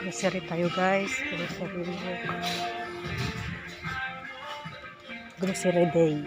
Grocery tayo guys. Grocery day.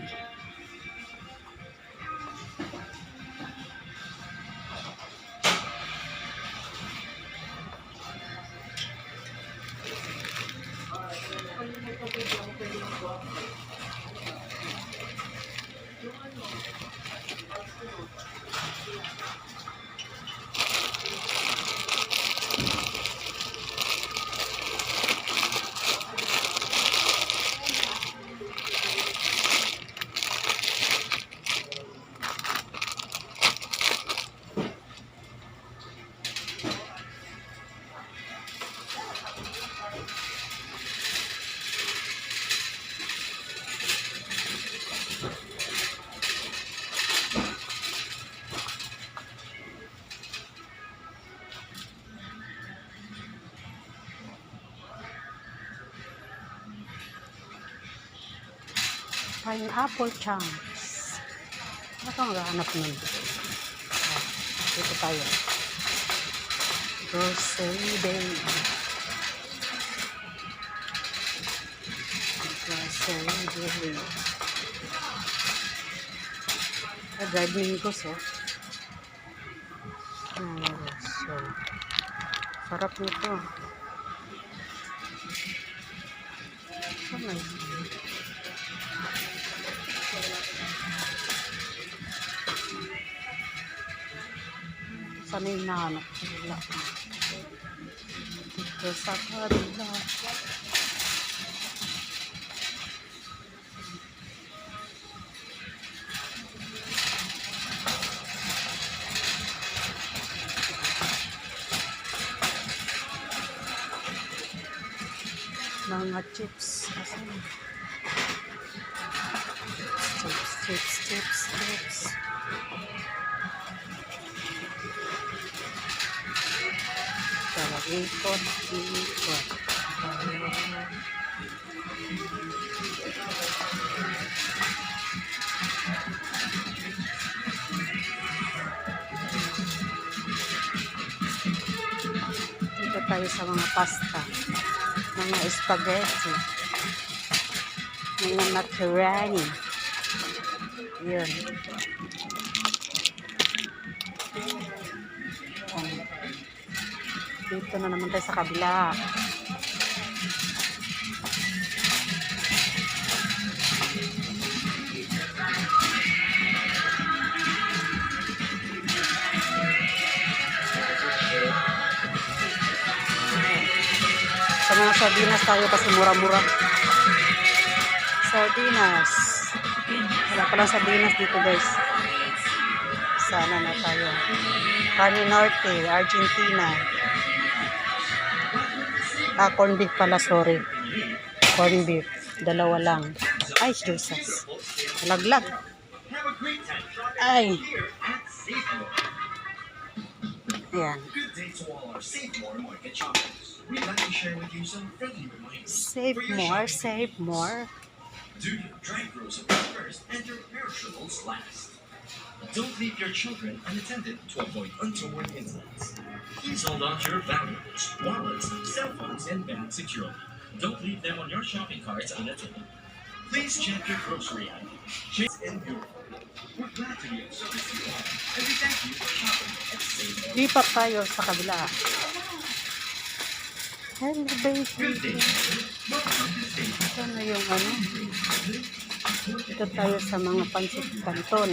Pineapple chunks. Ano kang maghahanap nun? Dito tayo. Grocery day. Grocery day. Dried mangoes, oh. So, sarap nito. Sanay. Sanay na hanap nila. Dito sa kabila. Mga chips. Asan? Chips. Ikot. Dito tayo sa mga pasta, mga spaghetti, mga macaroni. Yun. Dito na naman tayo sa kabila. Sa mga sardinas tayo kasi mura-mura. Sardinas. Wala palang sardinas dito guys. Sana na tayo. Carne Norte, Argentina. Corn beef pala, sorry. Corn beef. Dalawa lang. Ay, Jesus. Laglag. Ay. Ayan. Save more. Do your dry groceries first and your perishables last. Don't leave your children unattended to avoid untoward incidents. Please hold on to your valuables, wallets, cell phones, and bags securely. Don't leave them on your shopping carts unattended. Please check your grocery item. Check and beautiful. We're glad to be of service to you all, and we thank you for shopping at Save. Lipat tayo sa kabila. Hello, baby. Good day. Welcome to Save. Ito na yung ano. Ito tayo sa mga pansit canton.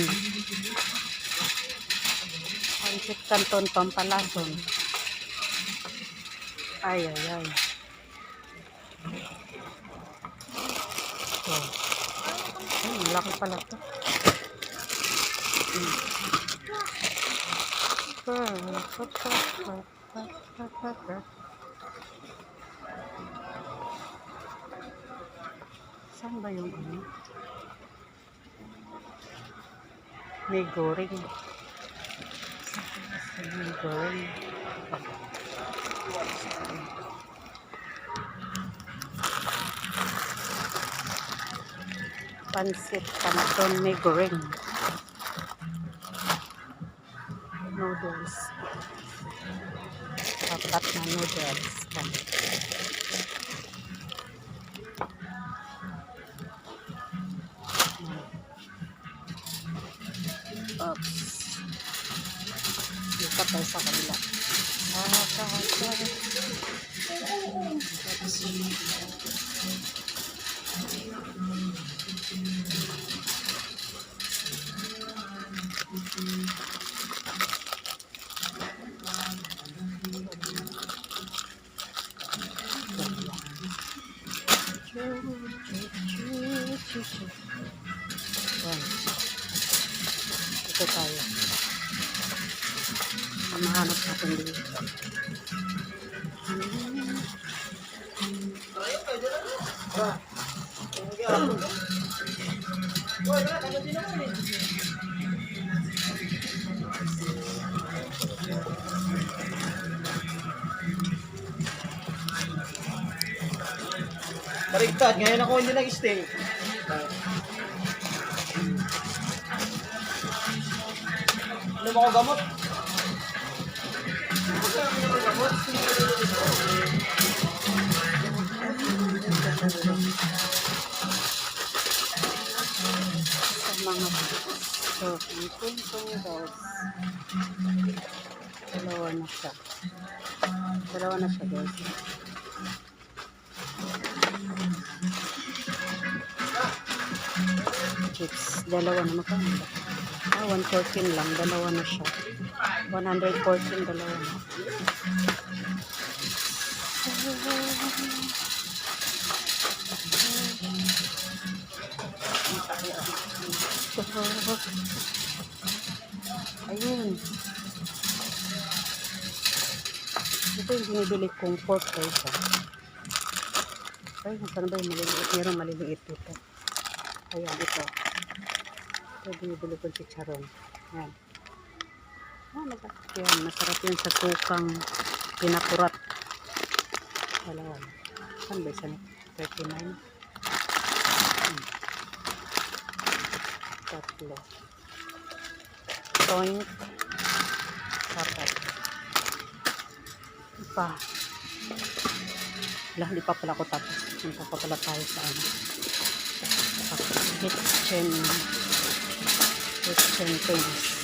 Pansit canton Pampalason. Ay. So, malaki pala ito. Saan ba yung ano? May goreng. May goreng. Pansit canton may goreng. Noodles. Tapat na noodles. Oops. Lipat tayo sa kabila. Yan. Ito tayo. Mahanap natin dito. Baliktad, ngayon ako hindi nag-stay. Ano mo ako gamot? Sa mga so, ang puntong guys. Dalawa na siya. Dalawa na siya guys. Chips. Dalawa na magkano ba? 114 lang. Dalawa na siya. 114, dalawa na. Ayun. Ito yung binibili kong pork guys. Ay, saan ba yung maliliit? Meron maliliit dito. Ayan, ito. Ito yung binibili kong chicharon. Ayan. Yan, masarap yun sa tukang pinakurat. Dalawa. Saan ba isa? 39. Tatlo. Toink. Apat. Pa. Wala, hindi pa pala ako tapos. Punta pa pala tayo sa ano. Kitchen things.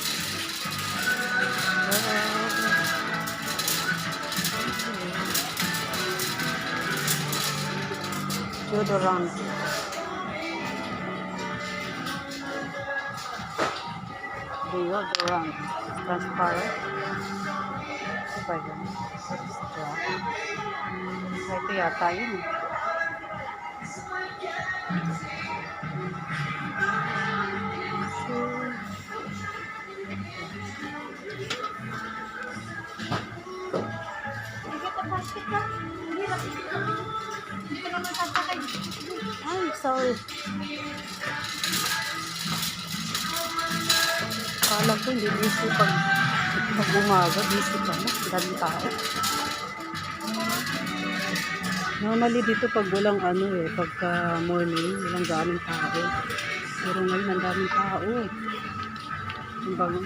Deodorant. Deodorant. Transparent. Ito ba yun? Extra. Ito yata yun. Ay, sorry. Kala ko hindi busy pag umaga, busy pa na. Daming tao. Normally dito pag walang ano pagka morning, walang daming tao. Pero ngayon ang daming tao. Ang bango.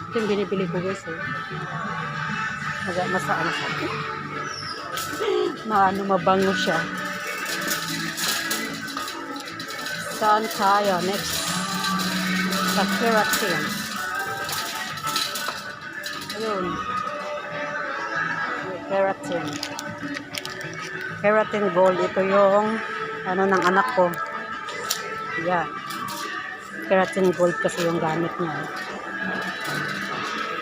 Ito yung binibili ko guys Masaan siya. Mabango siya. Saan tayo? Next. Sa keratin. Ayun. Keratin. Keratin gold. Ito yung ano ng anak ko. Yan. Keratin gold kasi yung gamit niya.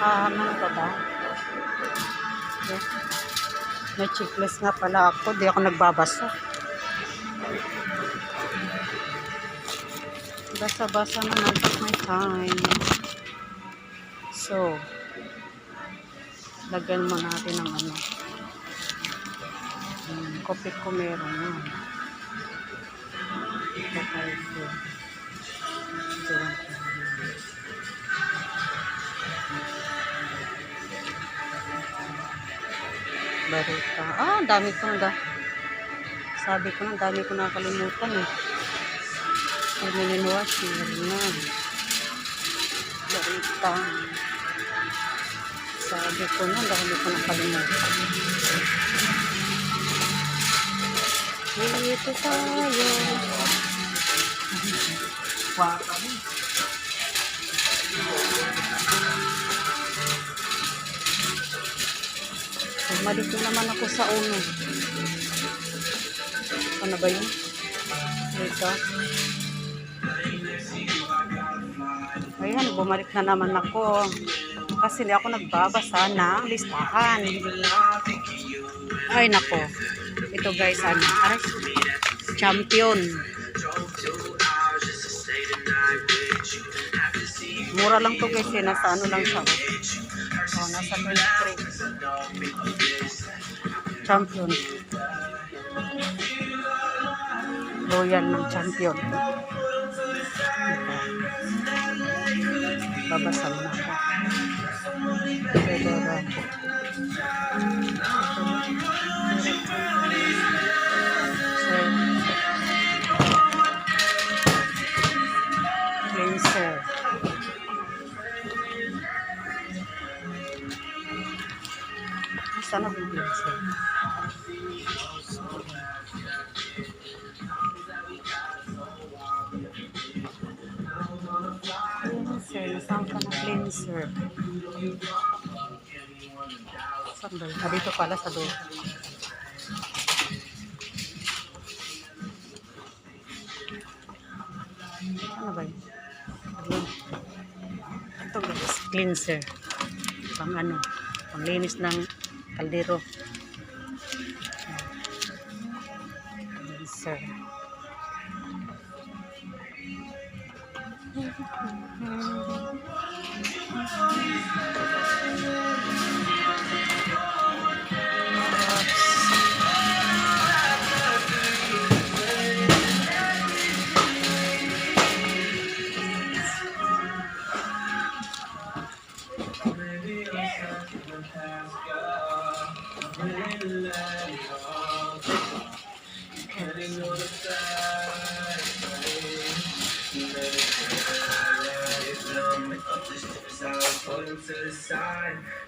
Ano ba ba? Yeah. May chickless nga pala ako. Di ako nagbabasa. Basa-basa naman pag may time. So, lagyan mo natin ng ano. Kopi ko meron yun. Bakay ko. Barita. Ang dami ko na. Sabi ko na, dami ko nakalimutan Feminine wash, meron na. Barita. Sabi ko na, dahil ko nakalimutan. Dito tayo. Bumalik na naman ako sa uno. Ano ba yun? Dito. Ayan, bumalik na naman ako. Kasi hindi ako nagbabasa ng listahan. Ay, nako. Ito guys, ano? Aray, champion. Mura lang to guys, eh. Nasa ano lang siya. Oh, nasa 23. Champion. Loyal ng champion. Babasa na ako. Cleanser. Sana yung cleanser. Cleanser. Nasaan ka na cleanser? Saan ba? Ah, dito pala sa doon. Ano ba yun? Ito guys, cleanser. Pang ano, panglinis ng kaldero. Cleanser. Put him to the side.